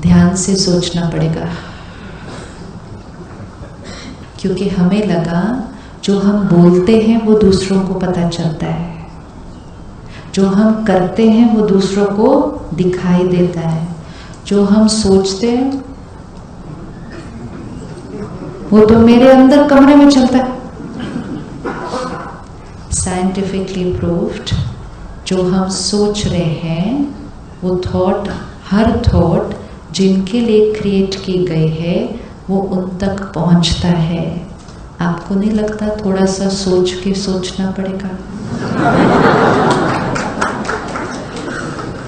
ध्यान से सोचना पड़ेगा, क्योंकि हमें लगा जो हम बोलते हैं वो दूसरों को पता चलता है, जो हम करते हैं वो दूसरों को दिखाई देता है, जो हम सोचते हैं वो तो मेरे अंदर कमरे में चलता है। साइंटिफिकली प्रूव्ड, जो हम सोच रहे हैं वो थॉट, हर थॉट जिनके लिए क्रिएट की गई है वो उन तक पहुंचता है। आपको नहीं लगता थोड़ा सा सोच के सोचना पड़ेगा?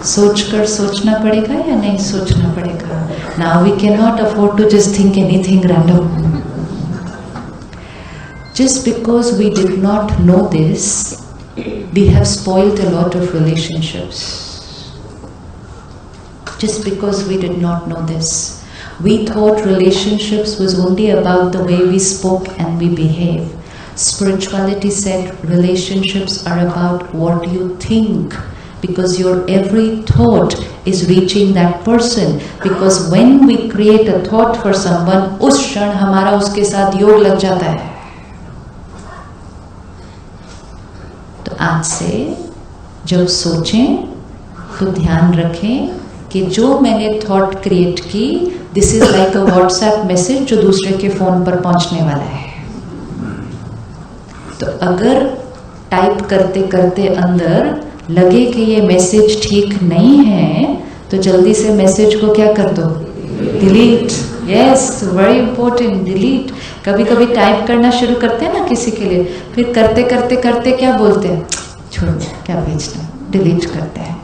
सोचकर सोचना पड़ेगा या नहीं सोचना पड़ेगा? Now we cannot afford to just think anything random. Just because we did not know this, we have spoiled a lot of relationships. Just because we did not know this. We thought relationships was only about the way we spoke and we behave. Spirituality said relationships are about what you think, because your every thought is reaching that person. Because when we create a thought for someone, उस क्षण हमारा उसके साथ योग लग जाता है। तो आज से जब सोचें तो ध्यान रखें कि जो मैंने थॉट क्रिएट की, this is like a WhatsApp message जो दूसरे के फोन पर पहुंचने वाला है। तो अगर टाइप करते करते अंदर लगे कि ये मैसेज ठीक नहीं है, तो जल्दी से मैसेज को क्या कर दो, delete. Yes, very important, delete. कभी कभी टाइप करना शुरू करते हैं ना किसी के लिए, फिर करते करते करते क्या बोलते हैं, छोड़ो क्या भेजना, डिलीट करते हैं।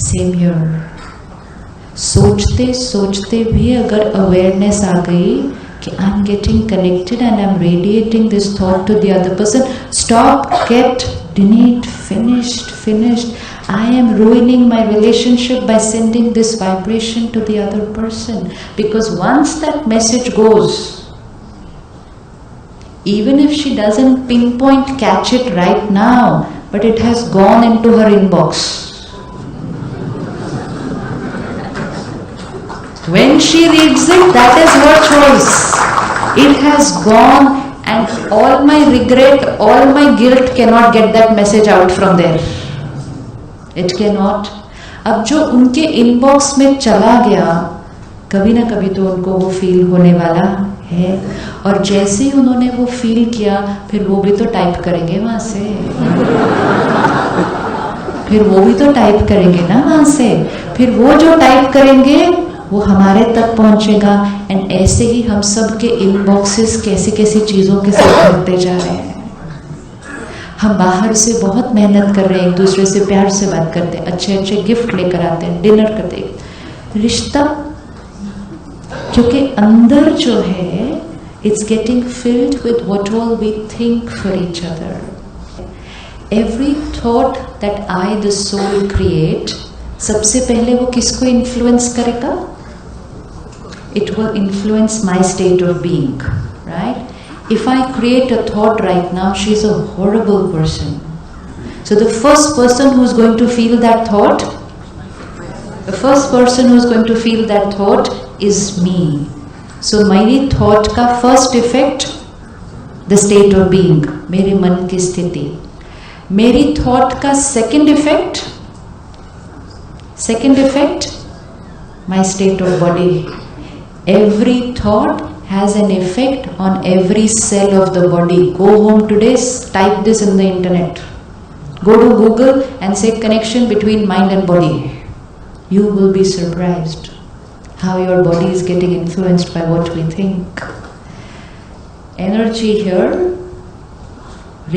सेम हियर, सोचते सोचते भी अगर अवेयरनेस आ गई कि I am getting connected and I am radiating this thought to the other person, stop, get, delete, finished. I am ruining my relationship by sending this vibration to the other person. Because once that message goes, even if she doesn't pinpoint catch it right now, but it has gone into her inbox. When she reads it, that is her choice. It has gone. And all my regret, all my guilt cannot get that message out from there. It cannot. अब जो उनके inbox में चला गया, कभी ना कभी तो उनको वो फील होने वाला है, और जैसे ही उन्होंने वो फील किया, फिर वो भी तो टाइप करेंगे वहां से, फिर वो भी तो टाइप करेंगे ना वहां से, फिर वो जो टाइप करेंगे वो हमारे तक पहुंचेगा। एंड ऐसे ही हम सब के इनबॉक्सेस कैसी कैसी चीज़ों के साथ भरते जा रहे हैं। हम बाहर से बहुत मेहनत कर रहे हैं, एक दूसरे से प्यार से बात करते हैं, अच्छे अच्छे गिफ्ट लेकर आते हैं, डिनर करते हैं, रिश्ता क्योंकि अंदर जो है it's getting filled with what all we think for each other. Every thought that I the soul create, सबसे पहले वो किसको इन्फ्लुएंस करेगा? It will influence my state of being, right? If I create a thought right now, she's a horrible person. So the first person who's going to feel that thought, the first person who's going to feel that thought is me. So मेरी thought का first effect, the state of being, मेरे मन की स्थिति। मेरी thought का second effect, my state of body. Every thought has an effect on every cell of the body. Go home today, type this in the internet. Go to Google and say connection between mind and body. You will be surprised how your body is getting influenced by what we think. Energy here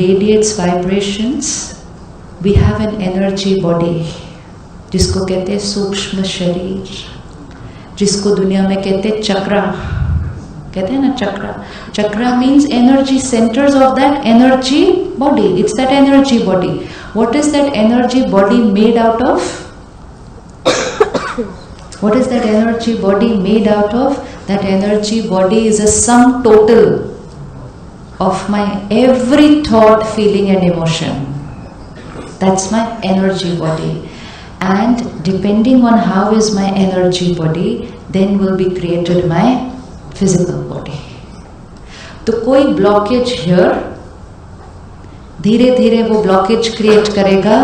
radiates vibrations. We have an energy body, जिसको कहते हैं सूक्ष्म शरीर, जिसको दुनिया में कहते हैं चक्रा, कहते हैं ना chakra. Chakra means energy centers of that energy body. It's that energy body. What is that energy body made out of? What is that energy body made out of? That energy body is a sum total of my every thought, feeling and emotion. That's my energy body. and depending on how is my energy body, then will be created my physical body. तो कोई blockage here, धीरे धीरे वो blockage create करेगा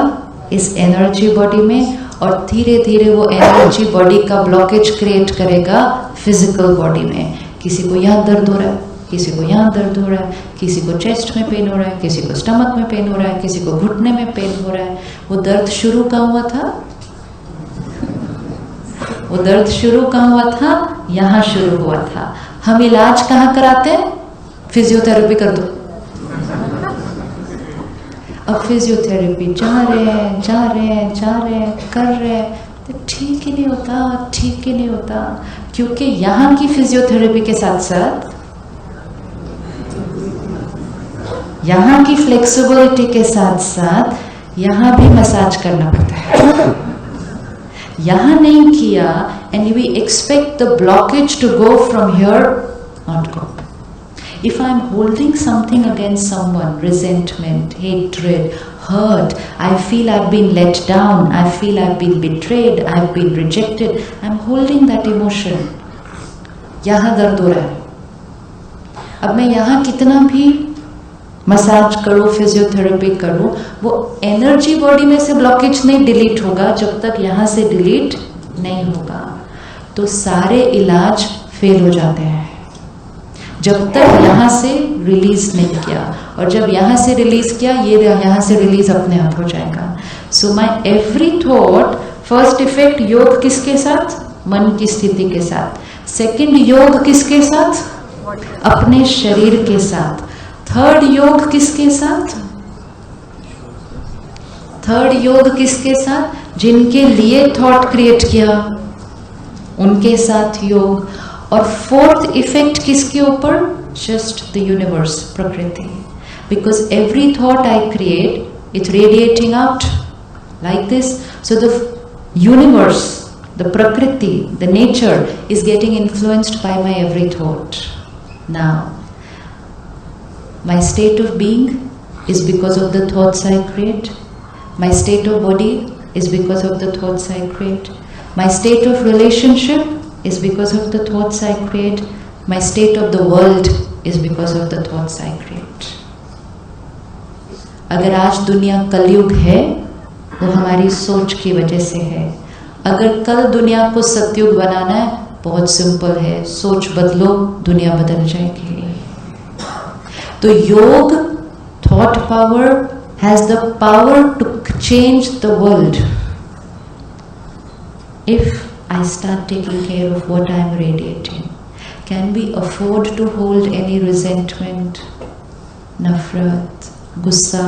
इस energy body में, और धीरे धीरे वो energy body का blockage create करेगा physical body में. किसी को यहाँ दर्द हो रहा है, किसी को यहाँ दर्द हो रहा है, किसी को चेस्ट में पेन हो रहा है, किसी को स्टमक में पेन हो रहा है, किसी को घुटने में पेन हो रहा है. वो दर्द शुरू कहाँ हुआ था? वो दर्द शुरू कहाँ हुआ था? यहाँ शुरू हुआ था. हम इलाज कहाँ कराते हैं? फिजियोथेरेपी कर दो. अब फिजियोथेरेपी जा रहे हैं कर रहे हैं, तो ठीक ही नहीं होता, क्योंकि यहाँ की फिजियोथेरेपी के साथ साथ यहाँ की फ्लेक्सिबिलिटी के साथ साथ यहाँ भी मसाज करना पड़ता है. यहाँ नहीं किया and we expect the blockage to go from here, not go. If I am holding something against someone, resentment, hatred, hurt, I feel I've been let down, I feel I've been betrayed, I've been rejected, I'm holding that emotion. यहाँ दर्द हो रहा है. अब मैं यहाँ कितना भी मसाज करो, फिजियोथेरेपी करो, वो एनर्जी बॉडी में से ब्लॉकेज नहीं डिलीट होगा जब तक यहाँ से डिलीट नहीं होगा. तो सारे इलाज फेल हो जाते हैं जब तक यहाँ से रिलीज नहीं किया, और जब यहाँ से रिलीज किया, ये यहाँ से रिलीज अपने आप हो जाएगा. So my every thought, first effect योग किसके साथ? मन की स्थिति के साथ. सेकंड योग किसके साथ? अपने शरीर के साथ. थर्ड योग किसके साथ? थर्ड योग किसके साथ? जिनके लिए थॉट क्रिएट किया उनके साथ योग. और फोर्थ इफेक्ट किसके ऊपर? जस्ट द यूनिवर्स, प्रकृति. Because every thought I create, it's radiating out like this. So the universe, the prakriti, the nature is getting influenced by my every thought. Now, my state of being is because of the thoughts I create. My state of body is because of the thoughts I create. My state of relationship is because of the thoughts I create. My state of the world is because of the thoughts I create. अगर आज दुनिया कलयुग है, वो हमारी सोच की वजह से है. अगर कल दुनिया को सतयुग बनाना है, बहुत सिंपल है, सोच बदलो, दुनिया बदल जाएगी. तो योग, thought power, has the power to change the world. If I start taking care of what I am radiating, can we afford to hold any resentment, नफरत, गुस्सा,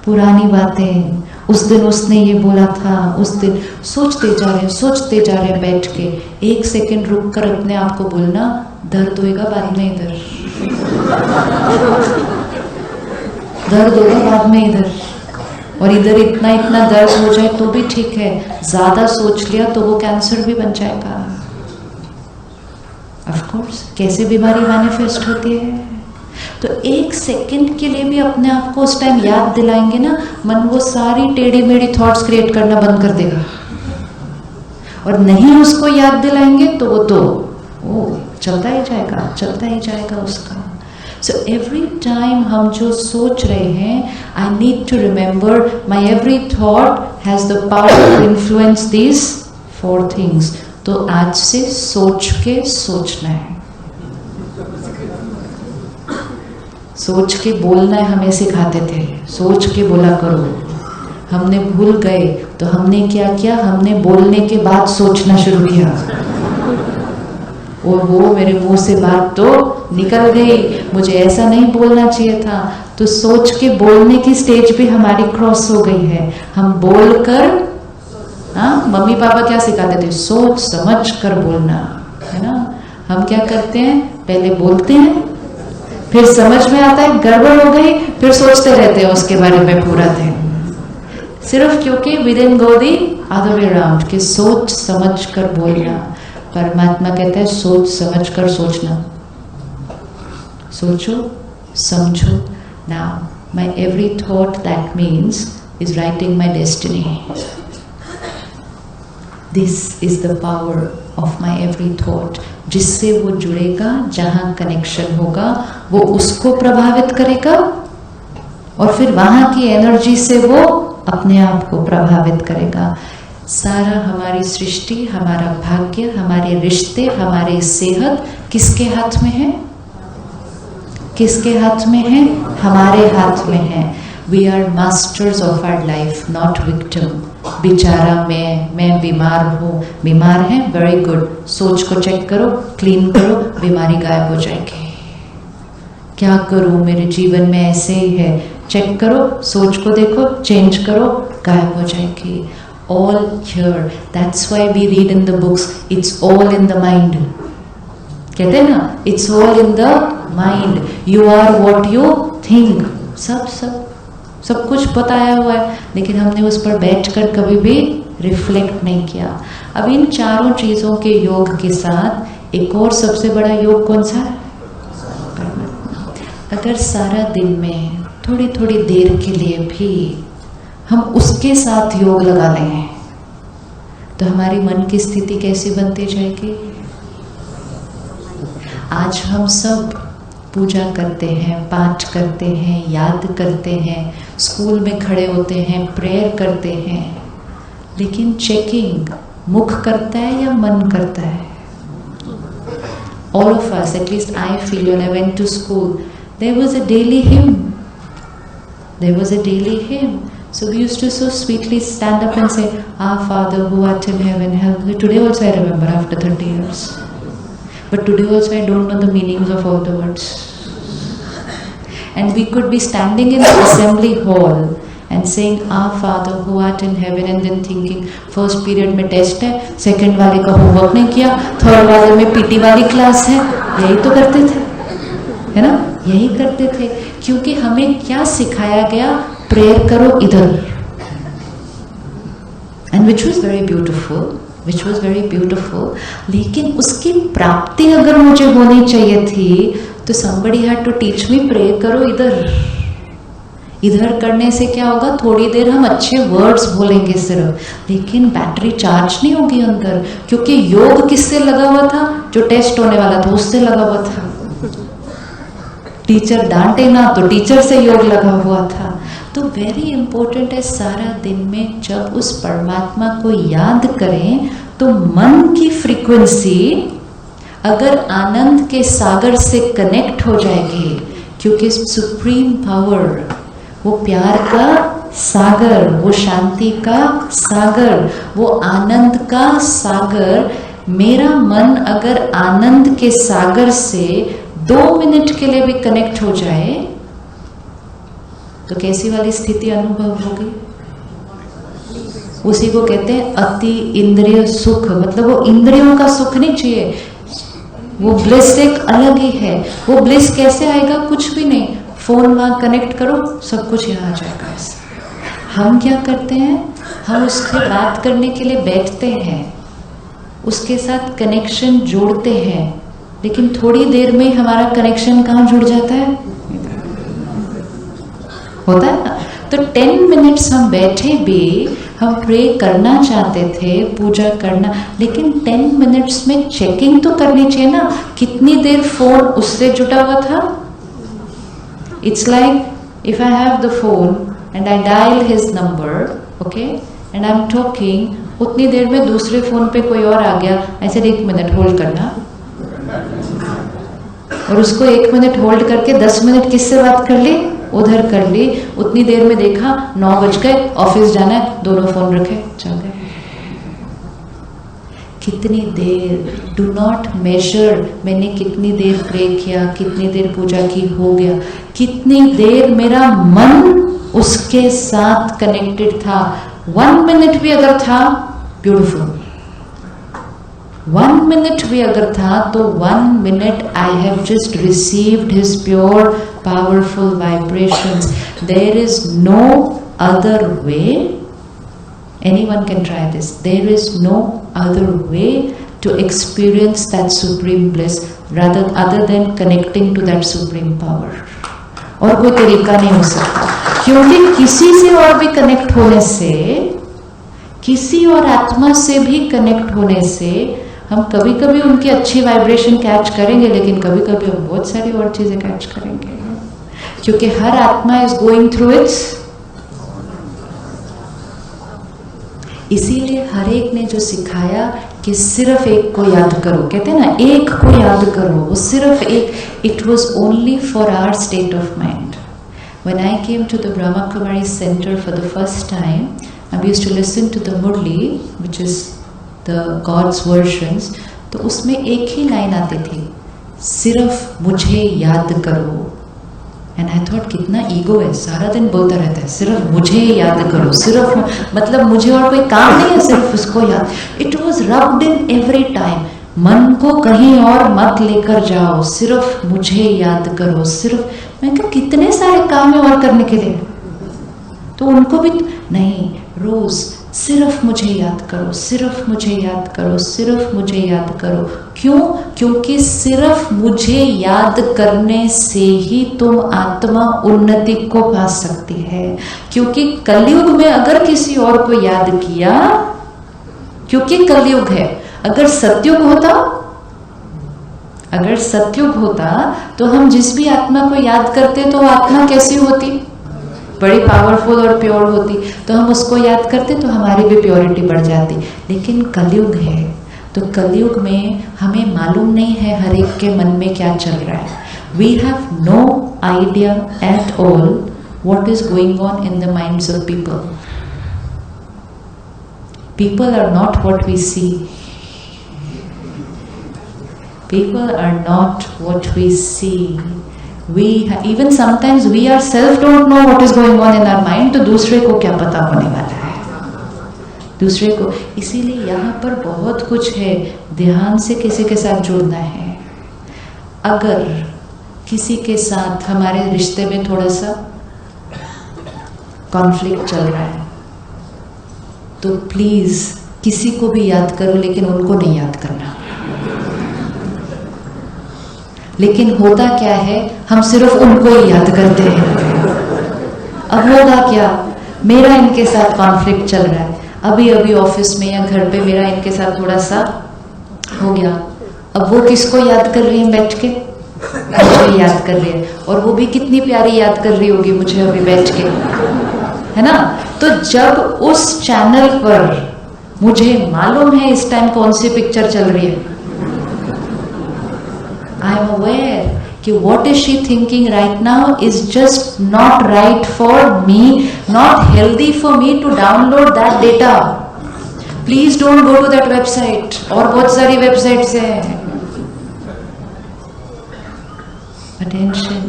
पुरानी बातें, उस दिन उसने ये बोला था, उस दिन सोचते जा रहे हैं बैठ के. एक सेकंड रुक कर अपने आप को बोलना, दर्द होएगा बाद में इधर, दर्द होगा बाद में इधर, और इधर इतना दर्द हो जाए तो भी ठीक है. ज्यादा सोच लिया तो वो कैंसर भी बन जाएगा. ऑफ कोर्स, कैसे बीमारी मैनिफेस्ट होती है. तो एक सेकंड के लिए भी अपने आप को उस टाइम याद दिलाएंगे ना, मन वो सारी टेढ़ी मेढ़ी थॉट्स क्रिएट करना बंद कर देगा. और नहीं उसको याद दिलाएंगे तो वो चलता ही जाएगा उसका. सो एवरी टाइम हम जो सोच रहे हैं, I need to remember my every thought has the power to influence these 4 things. तो आज से सोच के सोचना है, सोच के बोलना है. हमें सिखाते थे, सोच के बोला करो. हमने भूल गए तो हमने क्या किया? हमने बोलने के बाद सोचना शुरू किया. और वो मेरे मुंह से बात तो निकल गई, मुझे ऐसा नहीं बोलना चाहिए था. तो सोच के बोलने की स्टेज भी हमारी क्रॉस हो गई है. हम बोलकर, मम्मी पापा क्या सिखाते थे? सोच समझ कर बोलना, है ना. हम क्या करते हैं? पहले बोलते हैं, फिर समझ में आता है गड़बड़ हो गई, फिर सोचते रहते हैं उसके बारे में पूरा दिन. सिर्फ क्योंकि we didn't go the other way around, कि सोच समझ कर बोलना. परमात्मा कहता है सोच समझ कर सोचना. सोचो, समझो. Now my every thought, that means, is writing my destiny. This is the power of my every thought. जिससे वो जुड़ेगा, जहां कनेक्शन होगा वो उसको प्रभावित करेगा और फिर वहां की एनर्जी से वो अपने आप को प्रभावित करेगा। सारा हमारी सृष्टि, हमारा भाग्य, हमारे रिश्ते, हमारी सेहत किसके हाथ में है? किसके हाथ में है? हमारे हाथ में है। We are masters of our life, not victim. बेचारा मैं बीमार हूँ, बीमार है, वेरी गुड, सोच को चेक करो, क्लीन करो, बीमारी गायब हो जाएगी। क्या करूँ, मेरे जीवन में ऐसे ही है, चेक करो, सोच को देखो, चेंज करो, गायब हो जाएगी। All here, that's why we read in the books, it's all in the mind. कहते हैं ना, it's all in the mind. You are what you think. सब कुछ बताया हुआ है, लेकिन हमने उस पर बैठकर कभी भी रिफ्लेक्ट नहीं किया। अब इन चारों चीजों के योग के साथ एक और सबसे बड़ा योग कौन सा है? अगर सारा दिन में थोड़ी थोड़ी देर के लिए भी हम उसके साथ योग लगा लें तो हमारी मन की स्थिति कैसी बनती जाएगी? आज हम सब पूजा करते हैं, पाठ करते हैं, याद करते हैं, स्कूल में खड़े होते हैं, प्रेयर करते हैं, लेकिन चेकिंग मुख करता है या मन करता है? All of us, at least I feel, when I went to school, there was a daily hymn. There was a daily hymn. So we used to so sweetly stand up and say, Our Father who art in heaven, hallowed be. Today also I remember after 30 years. But today also I don't know the meanings of all the words. And we could be standing in the assembly hall and saying, Our Father who art in heaven, and then thinking, first period में test है, second वाले का homework नहीं किया, third वाले में PT वाली class है। यही तो करते थे, है ना? यही करते थे, क्योंकि हमें क्या सिखाया गया? प्रेयर करो इधर। And which was very beautiful, लेकिन उसकी प्राप्ति अगर मुझे होनी चाहिए थी तो somebody had to teach me, pray करो इधर करने से क्या होगा? थोड़ी देर हम अच्छे वर्ड्स बोलेंगे सिर्फ, लेकिन बैटरी चार्ज नहीं होगी अंदर, क्योंकि योग किससे लगा हुआ था? जो टेस्ट होने वाला था उससे लगा हुआ था। टीचर डांटे ना तो टीचर से योग लगा हुआ था। तो वेरी इंपॉर्टेंट है, सारा दिन में जब उस परमात्मा को याद करें तो मन की फ्रीक्वेंसी अगर आनंद के सागर से कनेक्ट हो जाएगी, क्योंकि सुप्रीम पावर, वो प्यार का सागर, वो शांति का सागर, वो आनंद का सागर, मेरा मन अगर आनंद के सागर से 2 मिनट के लिए भी कनेक्ट हो जाए तो कैसी वाली स्थिति अनुभव होगी? उसी को कहते हैं अति इंद्रिय सुख। मतलब वो इंद्रियों का सुख नहीं चाहिए, वो ब्लिस एक अलग ही है। वो ब्लिस कैसे आएगा? कुछ भी नहीं, फोन वहां कनेक्ट करो, सब कुछ यहाँ आ जाएगा। हम क्या करते हैं? हम उससे बात करने के लिए बैठते हैं, उसके साथ कनेक्शन जोड़ते हैं, लेकिन थोड़ी देर में हमारा कनेक्शन कहाँ जुड़ जाता है? होता है ना? तो 10 मिनट्स हम बैठे भी, हम प्रे करना चाहते थे, पूजा करना, लेकिन 10 मिनट्स में चेकिंग तो करनी चाहिए ना, कितनी देर फोन उससे जुटा हुआ था। It's like if I have the phone and I dial his number, okay, and I am talking, उतनी देर में दूसरे फोन पे कोई और आ गया, ऐसे 1 मिनट होल्ड करना, और उसको 1 मिनट होल्ड करके 10 मिनट किससे बात कर ली? उधर कर ली। उतनी देर में देखा 9 बज गए, ऑफिस जाना है, दोनों फोन रखे, चल गए। कितनी देर? डू नॉट मेजर मैंने कितनी देर प्रे किया, कितनी देर पूजा की, हो गया। कितनी देर मेरा मन उसके साथ कनेक्टेड था? 1 मिनट भी अगर था, ब्यूटिफुल। 1 मिनट भी अगर था तो 1 minute I have just received his pure powerful vibrations. There is no other way, anyone can try this, there is no other way to experience that supreme bliss rather other than connecting to that supreme power. और कोई तरीका नहीं हो सकता, क्योंकि किसी से और भी कनेक्ट होने से किसी और आत्मा से भी कनेक्ट होने से हम कभी कभी उनकी अच्छी वाइब्रेशन कैच करेंगे, लेकिन कभी कभी हम बहुत सारी और चीजें कैच करेंगे, क्योंकि हर आत्मा इज गोइंग थ्रू इट्स। इसीलिए हर एक ने जो सिखाया कि सिर्फ एक को याद करो, कहते हैं ना एक को याद करो, वो सिर्फ एक, it was only for our state of mind. When I came to the Brahma Kumari Center for the first time, I used to listen to the Murli, which is the God's versions. तो उसमें एक ही line आती थी, सिर्फ मुझे याद करो। And I thought कितना ईगो है, सारा दिन बोलता रहता है सिर्फ मुझे याद करो, सिर्फ मतलब मुझे और कोई काम नहीं है, सिर्फ उसको याद। It was rubbed in every time, मन को कहीं और मत लेकर जाओ, सिर्फ मुझे याद करो, सिर्फ। मैं कहा कितने सारे काम है और करने के लिए, तो उनको भी नहीं, रोज सिर्फ मुझे याद करो, सिर्फ मुझे याद करो, सिर्फ मुझे याद करो। क्यों? क्योंकि सिर्फ मुझे याद करने से ही तुम आत्मा उन्नति को पा सकती है। क्योंकि कलयुग में अगर किसी और को याद किया, क्योंकि कलयुग है, अगर सतयुग होता, अगर सतयुग होता तो हम जिस भी आत्मा को याद करते तो आत्मा कैसी होती? बड़ी पावरफुल और प्योर होती, तो हम उसको याद करते तो हमारी भी प्योरिटी बढ़ जाती। लेकिन कलयुग है, तो कलयुग में हमें मालूम नहीं है हर एक के मन में क्या चल रहा है। We have no idea at all what is going on in the minds of people. People are not what we see, people are not what we see. Even sometimes we ourselves don't know what is going on in our mind, तो दूसरे को क्या पता होने वाला है दूसरे को। इसीलिए यहाँ पर बहुत कुछ है, ध्यान से किसी के साथ जुड़ना है। अगर किसी के साथ हमारे रिश्ते में थोड़ा सा कॉन्फ्लिक्ट चल रहा है तो प्लीज किसी को भी याद करो, लेकिन उनको नहीं याद करना। लेकिन होता क्या है, हम सिर्फ उनको ही याद करते हैं। अब होगा क्या, मेरा इनके साथ कॉन्फ्लिक्ट चल रहा है, अभी अभी ऑफिस में या घर पे मेरा इनके साथ थोड़ा सा हो गया। अब वो किसको याद कर रही है बैठ के? मुझे याद कर रही है, और वो भी कितनी प्यारी याद कर रही होगी मुझे अभी बैठ के, है ना। तो जब उस चैनल पर मुझे मालूम है इस टाइम कौन सी पिक्चर चल रही है, I am aware कि what is she thinking right now is just not right for me, not healthy for me to download that data. Please don't go to that website, और बहुत सारी websites हैं। Attention,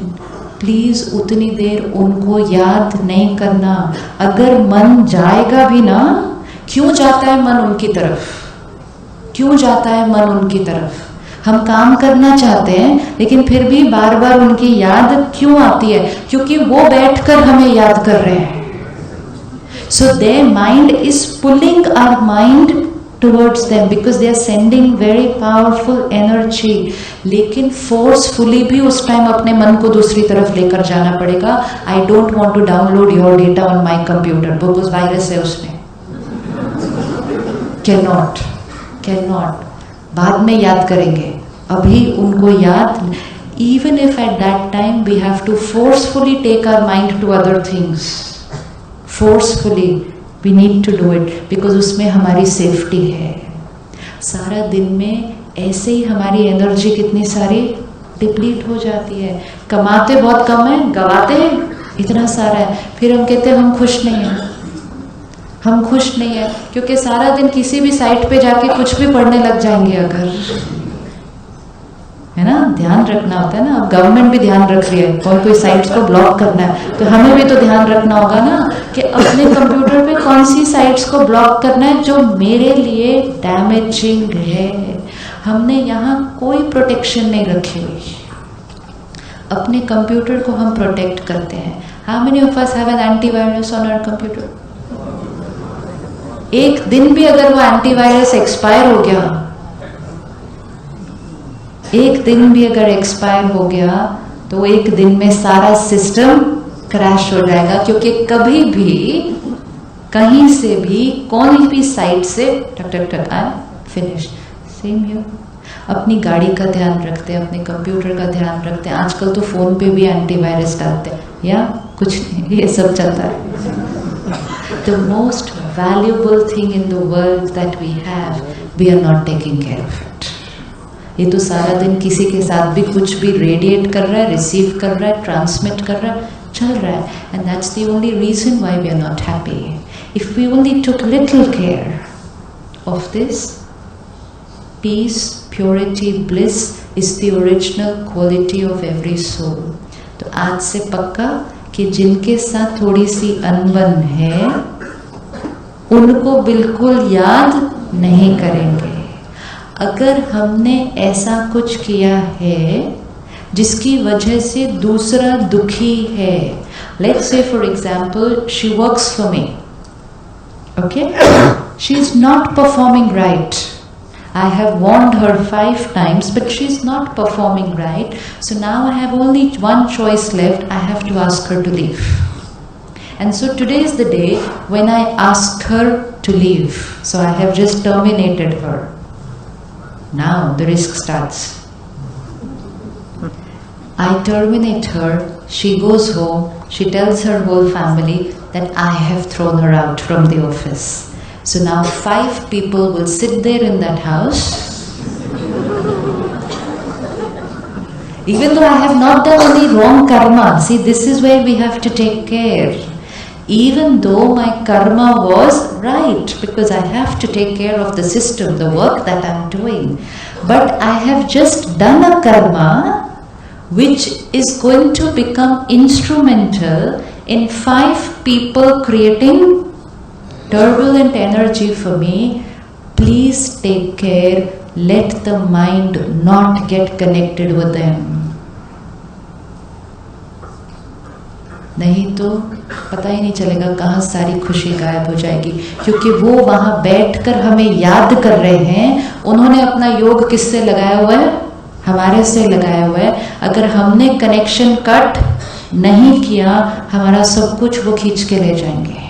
please उतनी देर उनको याद नहीं करना। अगर मन जाएगा भी ना, क्यों जाता है मन उनकी तरफ? क्यों जाता है मन उनकी तरफ? हम काम करना चाहते हैं, लेकिन फिर भी बार बार उनकी याद क्यों आती है? क्योंकि वो बैठकर हमें याद कर रहे हैं। So their mind is pulling our mind towards them because they are sending very powerful energy. लेकिन फोर्सफुली भी उस टाइम अपने मन को दूसरी तरफ लेकर जाना पड़ेगा। I don't want to download your data on my computer because virus है उसमें। कैन नॉट, बाद में याद करेंगे, अभी उनको याद। Even if at that time we have to forcefully take our mind to other things, forcefully we need to do it because उसमें हमारी सेफ्टी है। सारा दिन में ऐसे ही हमारी एनर्जी कितनी सारी डिप्लीट हो जाती है। कमाते बहुत कम है, गवाते इतना सारा है, फिर हम कहते हैं हम खुश नहीं हैं, हम खुश नहीं है, क्योंकि सारा दिन किसी भी साइट पे जाके कुछ भी पढ़ने लग जाएंगे अगर, है ना। ध्यान रखना होता है ना, गवर्नमेंट भी ध्यान रख रही है, कोई साइट्स को ब्लॉक करना है, तो हमें भी तो ध्यान रखना होगा ना कि अपने कंप्यूटर पे कौन सी साइट्स को ब्लॉक करना है जो मेरे लिए डैमेजिंग है। हमने यहाँ कोई प्रोटेक्शन नहीं रखी हुई, अपने कंप्यूटर को हम प्रोटेक्ट करते हैं। How many of us have an antivirus on our computer? एक दिन भी अगर वो एंटीवायरस एक्सपायर हो गया, एक दिन भी अगर एक्सपायर हो गया तो एक दिन में सारा सिस्टम क्रैश हो जाएगा। क्योंकि कभी भी कहीं से भी कोई भी साइड से टक टक टक आए, फिनिश। सेम हियर, अपनी गाड़ी का ध्यान रखते हैं, अपने कंप्यूटर का ध्यान रखते हैं। आजकल तो फोन पे भी एंटीवायरस डालते हैं, या कुछ नहीं, ये सब चलता है। The most valuable thing in the world that we have, we are not taking care of it. ये तो सारा दिन किसी के साथ भी कुछ भी रेडिएट कर रहा है, रिसीव कर रहा है, ट्रांसमिट कर रहा है, चल रहा है, and that's the only reason why we are not happy. If we only took little care of this, peace, purity, bliss is the original quality of every soul. तो आज से पक्का कि जिनके साथ थोड़ी सी अनबन है उनको बिल्कुल याद नहीं करेंगे। अगर हमने ऐसा कुछ किया है जिसकी वजह से दूसरा दुखी है, let's say for example she works for me, okay, she is not performing right. I have warned her 5 times, but she is not performing right. So now I have only one choice left. I have to ask her to leave. And so today is the day when I ask her to leave. So I have just terminated her. Now the risk starts. I terminate her. She goes home. She tells her whole family that I have thrown her out from the office. So now 5 people will sit there in that house. Even though I have not done any wrong karma. See, this is where we have to take care. Even though my karma was right, because I have to take care of the system, the work that I am doing. But I have just done a karma which is going to become instrumental in 5 people creating turbulent energy for me. Please take care. Let the mind not get connected with them. नहीं तो पता ही नहीं चलेगा कहाँ सारी खुशी गायब हो जाएगी, क्योंकि वो वहाँ बैठकर हमें याद कर रहे हैं। उन्होंने अपना योग किससे लगाया हुआ है? हमारे से लगाया हुआ है। अगर हमने कनेक्शन कट नहीं किया, हमारा सब कुछ वो खींच के ले जाएंगे।